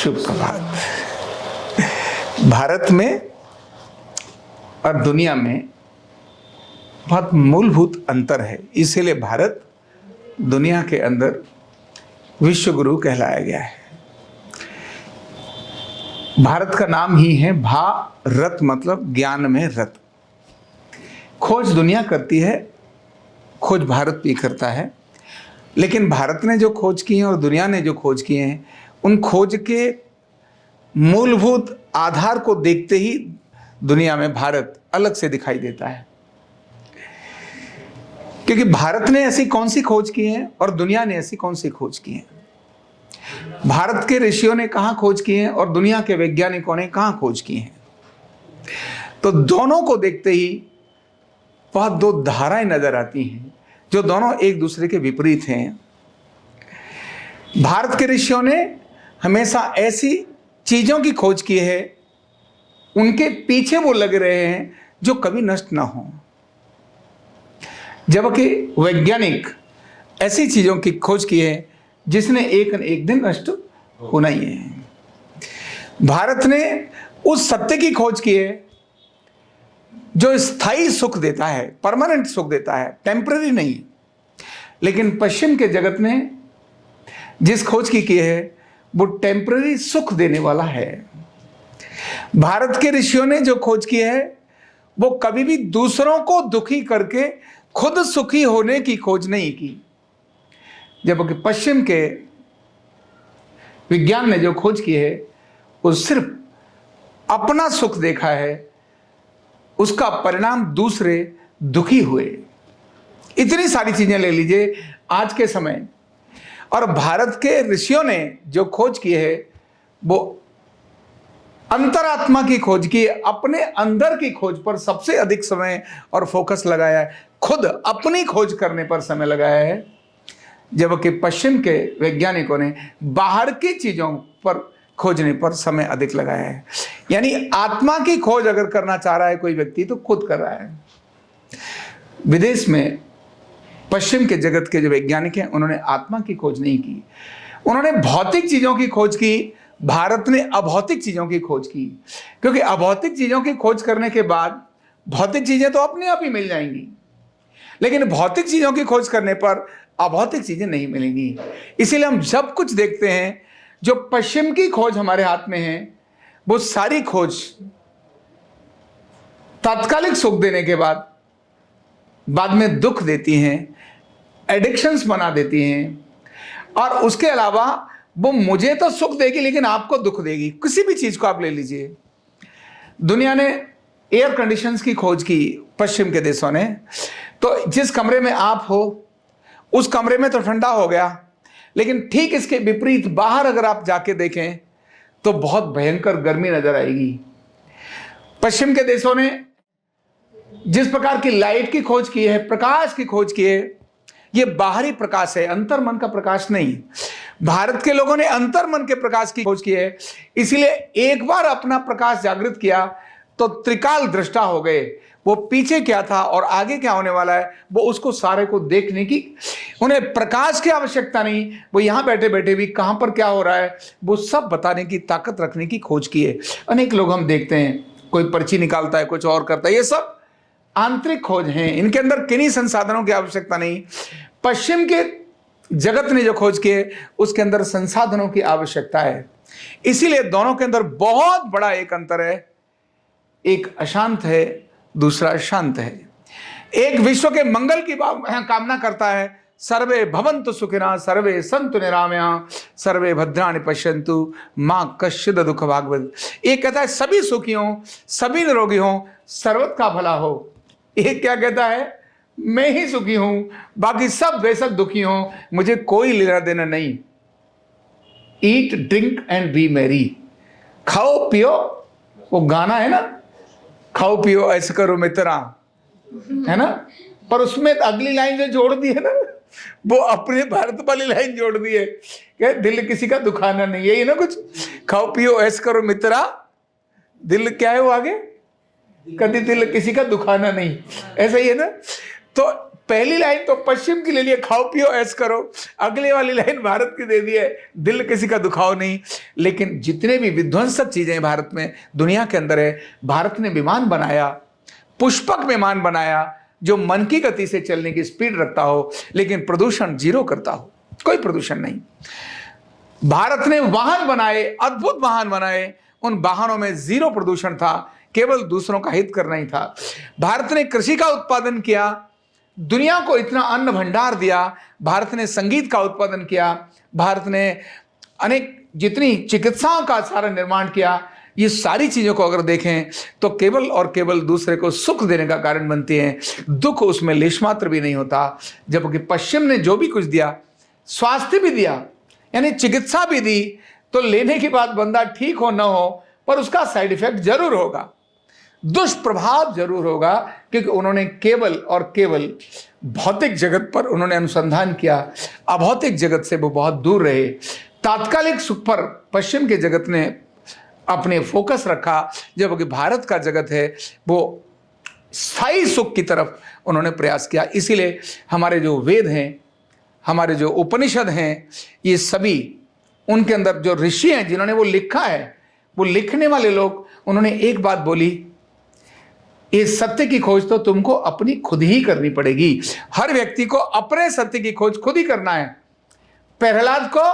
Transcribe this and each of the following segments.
शुभ प्रभात। भारत में और दुनिया में बहुत मूलभूत अंतर है, इसीलिए भारत दुनिया के अंदर विश्व गुरु कहलाया गया है। भारत का नाम ही है भारत, मतलब ज्ञान में रत। खोज दुनिया करती है, खोज भारत भी करता है, लेकिन भारत ने जो खोज की है और दुनिया ने जो खोज किए हैं, उन खोज के मूलभूत आधार को देखते ही दुनिया में भारत अलग से दिखाई देता है। क्योंकि भारत ने ऐसी कौन सी खोज की है और दुनिया ने ऐसी कौन सी खोज की है। भारत के ऋषियों ने कहाँ खोज की है और दुनिया के वैज्ञानिकों ने कहाँ खोज की है। तो दोनों को देखते ही बहुत दो धाराएं नजर आती हैं जो दोनों एक दूसरे के विपरीत हैं। भारत के ऋषियों ने हमेशा ऐसी चीजों की खोज की है, उनके पीछे वो लग रहे हैं जो कभी नष्ट ना हो, जबकि वैज्ञानिक ऐसी चीजों की खोज की है जिसने एक न एक दिन नष्ट होना ही है। भारत ने उस सत्य की खोज की है जो स्थायी सुख देता है, परमानेंट सुख देता है, टेम्पररी नहीं। लेकिन पश्चिम के जगत ने जिस खोज की है वो टेम्पररी सुख देने वाला है। भारत के ऋषियों ने जो खोज की है वो कभी भी दूसरों को दुखी करके खुद सुखी होने की खोज नहीं की, जबकि पश्चिम के विज्ञान ने जो खोज की है वो सिर्फ अपना सुख देखा है, उसका परिणाम दूसरे दुखी हुए। इतनी सारी चीजें ले लीजिए आज के समय, और भारत के ऋषियों ने जो खोज की है वो अंतरात्मा की खोज की, अपने अंदर की खोज पर सबसे अधिक समय और फोकस लगाया है, खुद अपनी खोज करने पर समय लगाया है, जबकि पश्चिम के वैज्ञानिकों ने बाहर की चीजों पर खोजने पर समय अधिक लगाया है। यानी आत्मा की खोज अगर करना चाह रहा है कोई व्यक्ति तो खुद कर रहा है। विदेश में पश्चिम के जगत के जो वैज्ञानिक हैं उन्होंने आत्मा की खोज नहीं की, उन्होंने भौतिक चीजों की खोज की। भारत ने अभौतिक चीजों की खोज की, क्योंकि अभौतिक चीजों की खोज करने के बाद भौतिक चीजें तो अपने आप ही मिल जाएंगी, लेकिन भौतिक चीजों की खोज करने पर अभौतिक चीजें नहीं मिलेंगी। इसीलिए हम जब कुछ देखते हैं जो पश्चिम की खोज हमारे हाथ में है, वो सारी खोज तात्कालिक सुख देने के बाद में दुख देती हैं, एडिक्शंस बना देती हैं, और उसके अलावा वो मुझे तो सुख देगी लेकिन आपको दुख देगी। किसी भी चीज को आप ले लीजिए, दुनिया ने एयर कंडीशंस की खोज की पश्चिम के देशों ने, तो जिस कमरे में आप हो उस कमरे में तो ठंडा हो गया, लेकिन ठीक इसके विपरीत बाहर अगर आप जाके देखें तो बहुत भयंकर गर्मी नजर आएगी। पश्चिम के देशों ने जिस प्रकार की लाइट की खोज की है, प्रकाश की खोज की है, ये बाहरी प्रकाश है, अंतर्मन का प्रकाश नहीं। भारत के लोगों ने अंतर्मन के प्रकाश की खोज की है, इसीलिए एक बार अपना प्रकाश जागृत किया तो त्रिकाल दृष्टा हो गए। वो पीछे क्या था और आगे क्या होने वाला है वो उसको सारे को देखने की, उन्हें प्रकाश की आवश्यकता नहीं, वो यहां बैठे बैठे भी कहां पर क्या हो रहा है वो सब बताने की ताकत रखने की खोज की है। अनेक लोग हम देखते हैं, कोई पर्ची निकालता है, कुछ और करता है, ये सब आंतरिक खोज हैं, इनके अंदर किन्हीं संसाधनों की आवश्यकता नहीं। पश्चिम के जगत ने जो खोज की है उसके अंदर संसाधनों की आवश्यकता है। इसीलिए दोनों के अंदर बहुत बड़ा एक अंतर है, एक अशांत है, दूसरा शांत है। एक विश्व के मंगल की कामना करता है, सर्वे भवन्तु सुखिनः सर्वे सन्तु निरामयाः सर्वे भद्राणि पश्यन्तु माँ कश्चित् दुःख भाग्। एक कहता है सभी सुखी हों, सभी निरोगी हों, सर्वत्र का भला हो। एक क्या कहता है, मैं ही सुखी हूं, बाकी सब बेशक दुखी हों, मुझे कोई लेना देना नहीं। Eat drink and B Mary, खाओ पियो, वो गाना है ना, खाओ पियो ऐसे करो मित्रा, है ना, पर उसमें अगली लाइन जो जोड़ दी है ना, वो अपने भारत वाली लाइन जोड़ दी है, क्या दिल किसी का दुखाना नहीं, यही ना कुछ, खाओ पियो ऐसे करो मित्रा, दिल क्या है वो आगे, कभी दिल किसी का दुखाना नहीं, ऐसा ही है ना। तो पहली लाइन तो पश्चिम की ले लिए, खाओ पियो ऐश करो, अगले वाली लाइन भारत की दे दी है, दिल किसी का दुखाओ नहीं। लेकिन जितने भी विध्वंसक चीजें भारत में दुनिया के अंदर है, भारत ने विमान बनाया, पुष्पक विमान बनाया जो मन की गति से चलने की स्पीड रखता हो, लेकिन प्रदूषण जीरो करता हो, कोई प्रदूषण नहीं। भारत ने वाहन बनाए, अद्भुत वाहन बनाए, उन वाहनों में जीरो प्रदूषण था, केवल दूसरों का हित करना ही था। भारत ने कृषि का उत्पादन किया, दुनिया को इतना अन्न भंडार दिया। भारत ने संगीत का उत्पादन किया, भारत ने अनेक जितनी चिकित्साओं का सारा निर्माण किया। ये सारी चीजों को अगर देखें तो केवल और केवल दूसरे को सुख देने का कारण बनती हैं, दुख उसमें लेश मात्र भी नहीं होता। जबकि पश्चिम ने जो भी कुछ दिया, स्वास्थ्य भी दिया, यानी चिकित्सा भी दी, तो लेने के बाद बंदा ठीक हो ना हो, पर उसका साइड इफेक्ट जरूर होगा, दुष्प्रभाव जरूर होगा, क्योंकि उन्होंने केवल और केवल भौतिक जगत पर उन्होंने अनुसंधान किया, अभौतिक जगत से वो बहुत दूर रहे। तात्कालिक सुख पर पश्चिम के जगत ने अपने फोकस रखा, जबकि भारत का जगत है वो स्थायी सुख की तरफ उन्होंने प्रयास किया। इसीलिए हमारे जो वेद हैं, हमारे जो उपनिषद हैं, ये सभी उनके अंदर जो ऋषि हैं जिन्होंने वो लिखा है, वो लिखने वाले लोग, उन्होंने एक बात बोली, ये सत्य की खोज तो तुमको अपनी खुद ही करनी पड़ेगी। हर व्यक्ति को अपने सत्य की खोज खुद ही करना है। प्रहलाद को,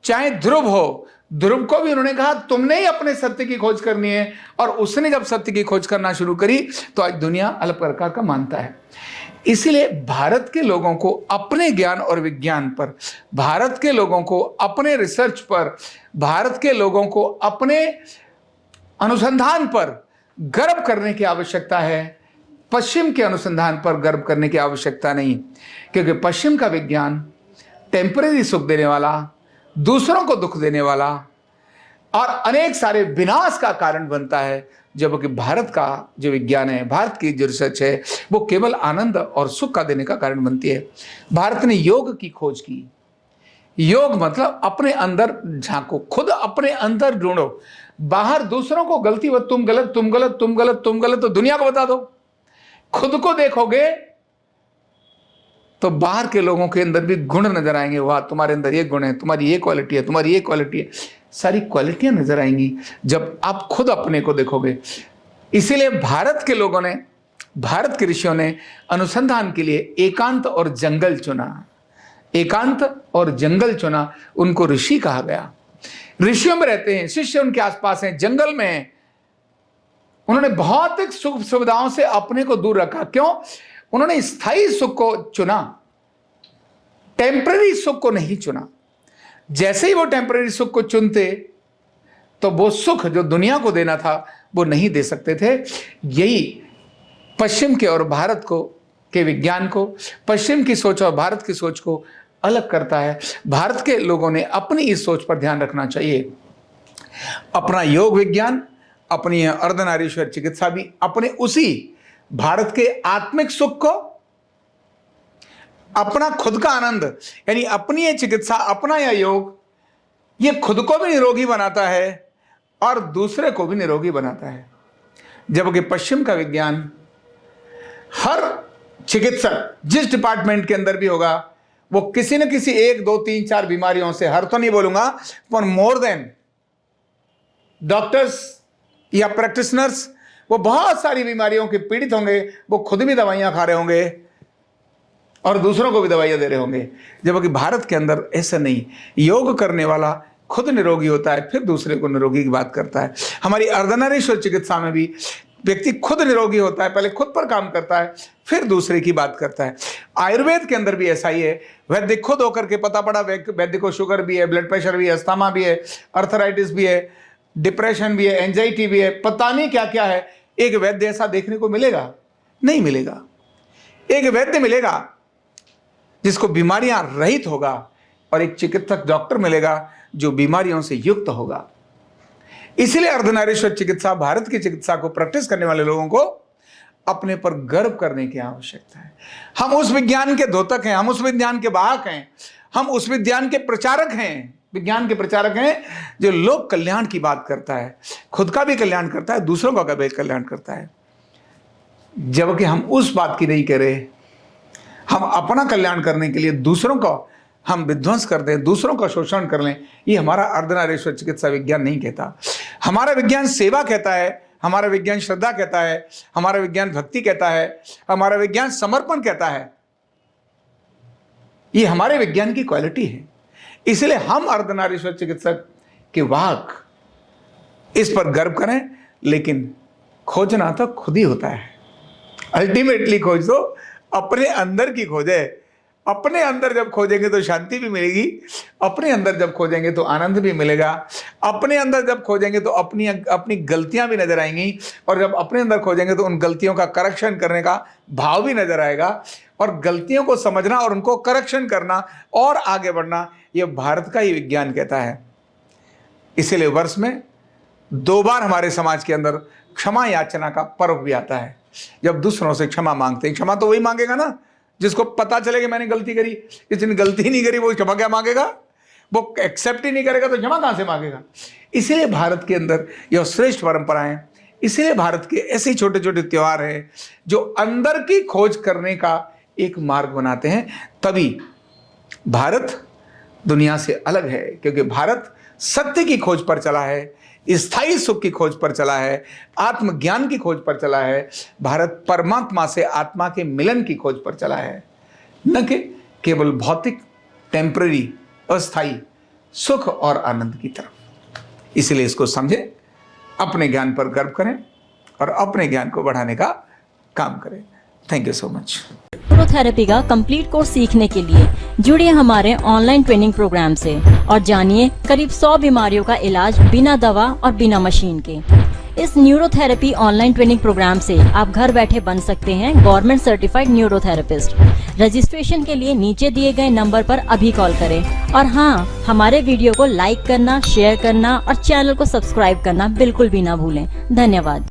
चाहे ध्रुव हो, ध्रुव को भी उन्होंने कहा तुमने ही अपने सत्य की खोज करनी है, और उसने जब सत्य की खोज करना शुरू करी तो आज दुनिया अलग प्रकार का मानता है। इसीलिए भारत के लोगों को अपने ज्ञान और विज्ञान पर, भारत के लोगों को अपने रिसर्च पर, भारत के लोगों को अपने अनुसंधान पर गर्व करने की आवश्यकता है। पश्चिम के अनुसंधान पर गर्व करने की आवश्यकता नहीं, क्योंकि पश्चिम का विज्ञान टेम्परेरी सुख देने वाला, दूसरों को दुख देने वाला और अनेक सारे विनाश का कारण बनता है, जबकि भारत का जो विज्ञान है, भारत की जो रिसर्च है, वो केवल आनंद और सुख का देने का कारण बनती है। भारत ने योग की खोज की। योग मतलब अपने अंदर झांको, खुद अपने अंदर ढूंढो। बाहर दूसरों को गलती, वो तुम गलत, तुम गलत, तुम गलत, तुम गलत, तो दुनिया को बता दो। खुद को देखोगे तो बाहर के लोगों के अंदर भी गुण नजर आएंगे। वाह, तुम्हारे अंदर ये गुण है, तुम्हारी ये क्वालिटी है, तुम्हारी ये क्वालिटी है, सारी क्वालिटियां नजर आएंगी जब आप खुद अपने को देखोगे। इसीलिए भारत के लोगों ने, भारत के ऋषियों ने अनुसंधान के लिए एकांत और जंगल चुना। एकांत और जंगल चुना, उनको ऋषि कहा गया। ऋषियों में रहते हैं, शिष्य उनके आसपास हैं, जंगल में हैं। उन्होंने भौतिक सुख सुविधाओं से अपने को दूर रखा। क्यों? उन्होंने स्थायी सुख को चुना, टेम्पररी सुख को नहीं चुना। जैसे ही वो टेम्पररी सुख को चुनते तो वो सुख जो दुनिया को देना था वो नहीं दे सकते थे। यही पश्चिम के और भारत को के विज्ञान को, पश्चिम की सोच और भारत की सोच को अलग करता है। भारत के लोगों ने अपनी इस सोच पर ध्यान रखना चाहिए। अपना योग विज्ञान, अपनी अर्धनारीश्वर चिकित्सा भी अपने उसी भारत के आत्मिक सुख को, अपना खुद का आनंद, यानी अपनी ये चिकित्सा, अपना यह योग, ये खुद को भी निरोगी बनाता है और दूसरे को भी निरोगी बनाता है। जबकि पश्चिम का विज्ञान, हर चिकित्सक जिस डिपार्टमेंट के अंदर भी होगा, वो किसी न किसी 1, 2, 3, 4 बीमारियों से, हर तो नहीं बोलूंगा, पर मोर देन डॉक्टर्स या प्रैक्टिशनर्स, वो बहुत सारी बीमारियों के पीड़ित होंगे। वो खुद भी दवाइयां खा रहे होंगे और दूसरों को भी दवाइयां दे रहे होंगे। जबकि भारत के अंदर ऐसा नहीं। योग करने वाला खुद निरोगी होता है, फिर दूसरे को निरोगी की बात करता है। हमारी अर्धनारीश्वर चिकित्सा में भी व्यक्ति खुद निरोगी होता है, पहले खुद पर काम करता है, फिर दूसरे की बात करता है। आयुर्वेद के अंदर भी ऐसा ही है। वैद्य खुद होकर के पता पड़ा वैद्य को शुगर भी है, ब्लड प्रेशर भी है, अस्थमा भी है, अर्थराइटिस भी है, डिप्रेशन भी है, एंजाइटी भी है, पता नहीं क्या क्या है। एक वैद्य ऐसा देखने को मिलेगा? नहीं मिलेगा। एक वैद्य मिलेगा जिसको बीमारियां रहित होगा, और एक चिकित्सक डॉक्टर मिलेगा जो बीमारियों से युक्त होगा। इसलिए अर्धनारीश्वर चिकित्सा, भारत की चिकित्सा को प्रैक्टिस करने वाले लोगों को अपने पर गर्व करने की आवश्यकता है। हम उस विज्ञान के द्योतक हैं, हम उस विज्ञान के वाहक हैं, हम उस विज्ञान के प्रचारक हैं, विज्ञान के प्रचारक हैं जो लोक कल्याण की बात करता है, खुद का भी कल्याण करता है, दूसरों का भी कल्याण करता है। जबकि हम उस बात की नहीं कह रहे हम अपना कल्याण करने के लिए दूसरों को हम विध्वंस कर दें, दूसरों का शोषण कर लें, ये हमारा अर्धनारीश्वर चिकित्सा विज्ञान नहीं कहता। हमारा विज्ञान सेवा कहता है, हमारा विज्ञान श्रद्धा कहता है, हमारा विज्ञान भक्ति कहता है, हमारा विज्ञान समर्पण कहता है। ये हमारे विज्ञान की क्वालिटी है। इसलिए हम अर्धनारीश्वर चिकित्सक के वाक इस पर गर्व करें, लेकिन खोजना तो खुद ही होता है। अल्टीमेटली खोज तो अपने अंदर की खोजे। अपने अंदर जब खोजेंगे तो शांति भी मिलेगी, अपने अंदर जब खोजेंगे तो आनंद भी मिलेगा, अपने अंदर जब खोजेंगे तो अपनी गलतियां भी नजर आएंगी, और जब अपने अंदर खोजेंगे तो उन गलतियों का करेक्शन करने का भाव भी नजर आएगा, और गलतियों को समझना और उनको करेक्शन करना और आगे बढ़ना, यह भारत का ही विज्ञान कहता है। इसीलिए वर्ष में 2 बार हमारे समाज के अंदर क्षमा याचना का पर्व भी आता है, जब दूसरों से क्षमा मांगते हैं। क्षमा तो वही मांगेगा ना जिसको पता चले कि मैंने गलती करी। जिसने गलती नहीं करी वो क्षमा क्या मांगेगा? वो एक्सेप्ट ही नहीं करेगा तो क्षमा कहां से मांगेगा? इसीलिए भारत के अंदर यह श्रेष्ठ परंपरा है। इसीलिए भारत के ऐसे छोटे छोटे त्योहार हैं जो अंदर की खोज करने का एक मार्ग बनाते हैं। तभी भारत दुनिया से अलग है, क्योंकि भारत सत्य की खोज पर चला है, स्थायी सुख की खोज पर चला है, आत्मज्ञान की खोज पर चला है। भारत परमात्मा से आत्मा के मिलन की खोज पर चला है, न कि केवल भौतिक टेम्पररी अस्थायी सुख और आनंद की तरफ। इसलिए इसको समझें, अपने ज्ञान पर गर्व करें और अपने ज्ञान को बढ़ाने का काम करें। Thank you so much. Neurotherapy का कंप्लीट कोर्स सीखने के लिए जुड़िए हमारे ऑनलाइन ट्रेनिंग प्रोग्राम से और जानिए करीब 100 बीमारियों का इलाज बिना दवा और बिना मशीन के। इस न्यूरोथेरेपी ऑनलाइन ट्रेनिंग प्रोग्राम से आप घर बैठे बन सकते हैं गवर्नमेंट सर्टिफाइड न्यूरोथेरेपिस्ट। रजिस्ट्रेशन के लिए नीचे दिए गए नंबर पर अभी कॉल करें, और हाँ, हमारे वीडियो को लाइक करना, शेयर करना और चैनल को सब्सक्राइब करना बिल्कुल भी ना भूलें। धन्यवाद।